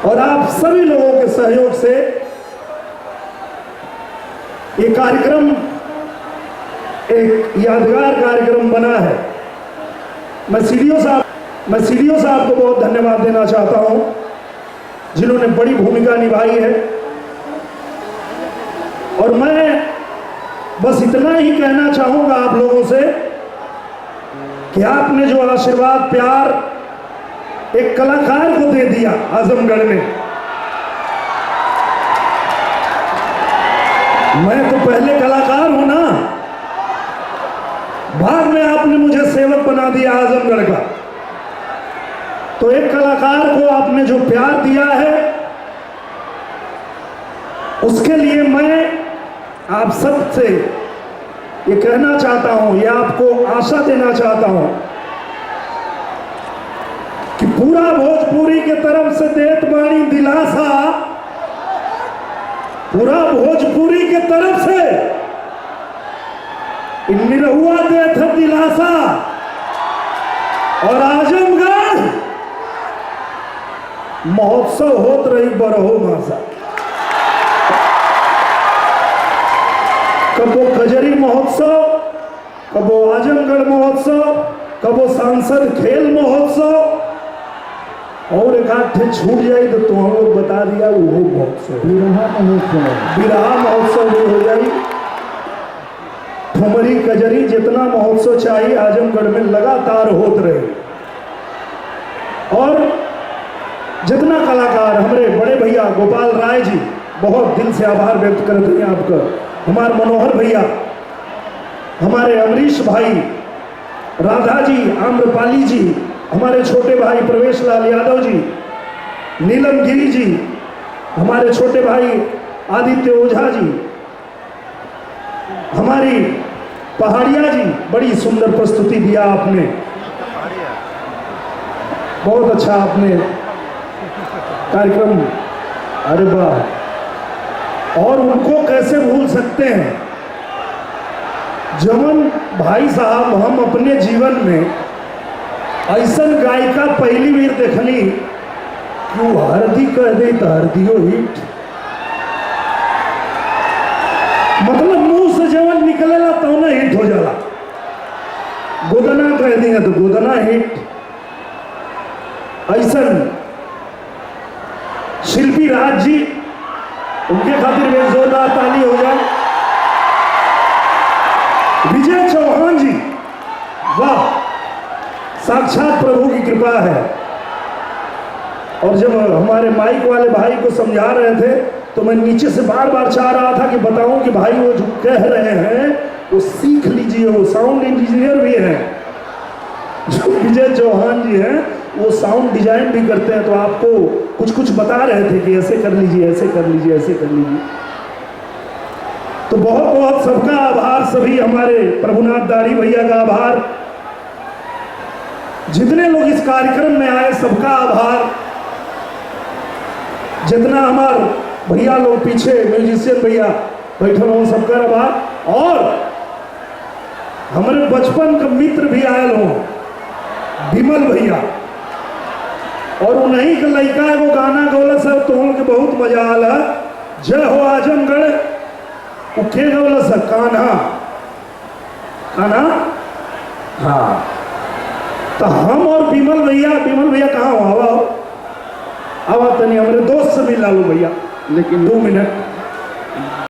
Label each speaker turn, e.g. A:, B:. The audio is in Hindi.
A: और आप सभी लोगों के सहयोग से ये कार्यक्रम एक यादगार कार्यक्रम बना है। मैं सीडीओ साहब को बहुत धन्यवाद देना चाहता हूं, जिन्होंने बड़ी भूमिका निभाई है। और मैं बस इतना ही कहना चाहूंगा आप लोगों से कि आपने जो आशीर्वाद प्यार एक कलाकार को दे दिया आजमगढ़ में, मैं तो पहले कलाकार हूं ना, बाद में आपने मुझे सेवक बना दिया आजमगढ़ का। तो एक कलाकार को आपने जो प्यार दिया है, उसके लिए मैं आप सबसे ये कहना चाहता हूं, ये आपको आशा देना चाहता हूं कि पूरा भोजपुरी के तरफ से देत बाणी दिलासा, पूरा भोजपुरी के तरफ से निरहुआ देत है दिलासा। और आजमगढ़ महोत्सव होत रही बरहो मासा, कबो कजरी महोत्सव, कबो आजमगढ़ महोत्सव, कबो सांसद खेल महोत्सव, और एक आध छूट जाए तो हम लोग बता दिया वो महोत्सव, बिरहा महोत्सव भी हो जाए। ठुमरी कजरी जितना महोत्सव चाहिए आजमगढ़ में लगातार होत रहे। और जितना कलाकार हमारे बड़े भैया गोपाल राय जी, बहुत दिल से आभार व्यक्त करते हैं आपका। हमारे मनोहर भैया, हमारे अमरीश भाई, राधा जी, आम्रपाली जी, हमारे छोटे भाई प्रवेश लाल यादव जी, नीलम गिरी जी, हमारे छोटे भाई आदित्य ओझा जी, हमारी पहाड़िया जी, बड़ी सुंदर प्रस्तुति दिया आपने, बहुत अच्छा आपने कार्यक्रम, अरे वाह। और उनको कैसे भूल सकते हैं, जमन भाई साहब हम अपने जीवन में ऐसा गायिका पहली बार देखली कि वो हरदी कह दे तो हरदियो हिट, मतलब मुंह से जवन निकलेला तो ना हिट हो जाला। गोदना कह देंगे तो गोदना हिट। ऐसा शिल्पी राज जी, उनके खातिर एक जोरदार ताली हो जाए। विजय चौहान जी, वाह, साक्षात प्रभु की कृपा है। और जब हमारे माइक वाले भाई को समझा रहे थे तो मैं नीचे से बार बार चाह रहा था कि बताऊं कि भाई वो जो कह रहे हैं वो सीख लीजिए, वो साउंड इंजीनियर भी हैं। जो विजय चौहान जी हैं वो साउंड डिजाइन भी करते हैं, तो आपको कुछ कुछ बता रहे थे कि ऐसे कर लीजिए, ऐसे कर लीजिए, ऐसे कर लीजिए। तो बहुत बहुत सबका आभार, सभी हमारे प्रभुनाथ दारी भैया का आभार, जितने लोग इस कार्यक्रम में आए सबका आभार, जितना हमारे भैया लोग पीछे म्यूजिशियन भैया बैठे हो सबका आभार। और हमारे बचपन का मित्र भी आए हो विमल भैया, और उन्हीं का लड़का को गाना गौला सब तो के बहुत मजा आला। जय हो आजमगढ़, उखे गौला सब कान्हा कान्हा, हाँ। तो हम और विमल भैया कहाँ हो, आवा तनी हमारे दोस्त से मिला लो भैया, लेकिन 2 मिनट।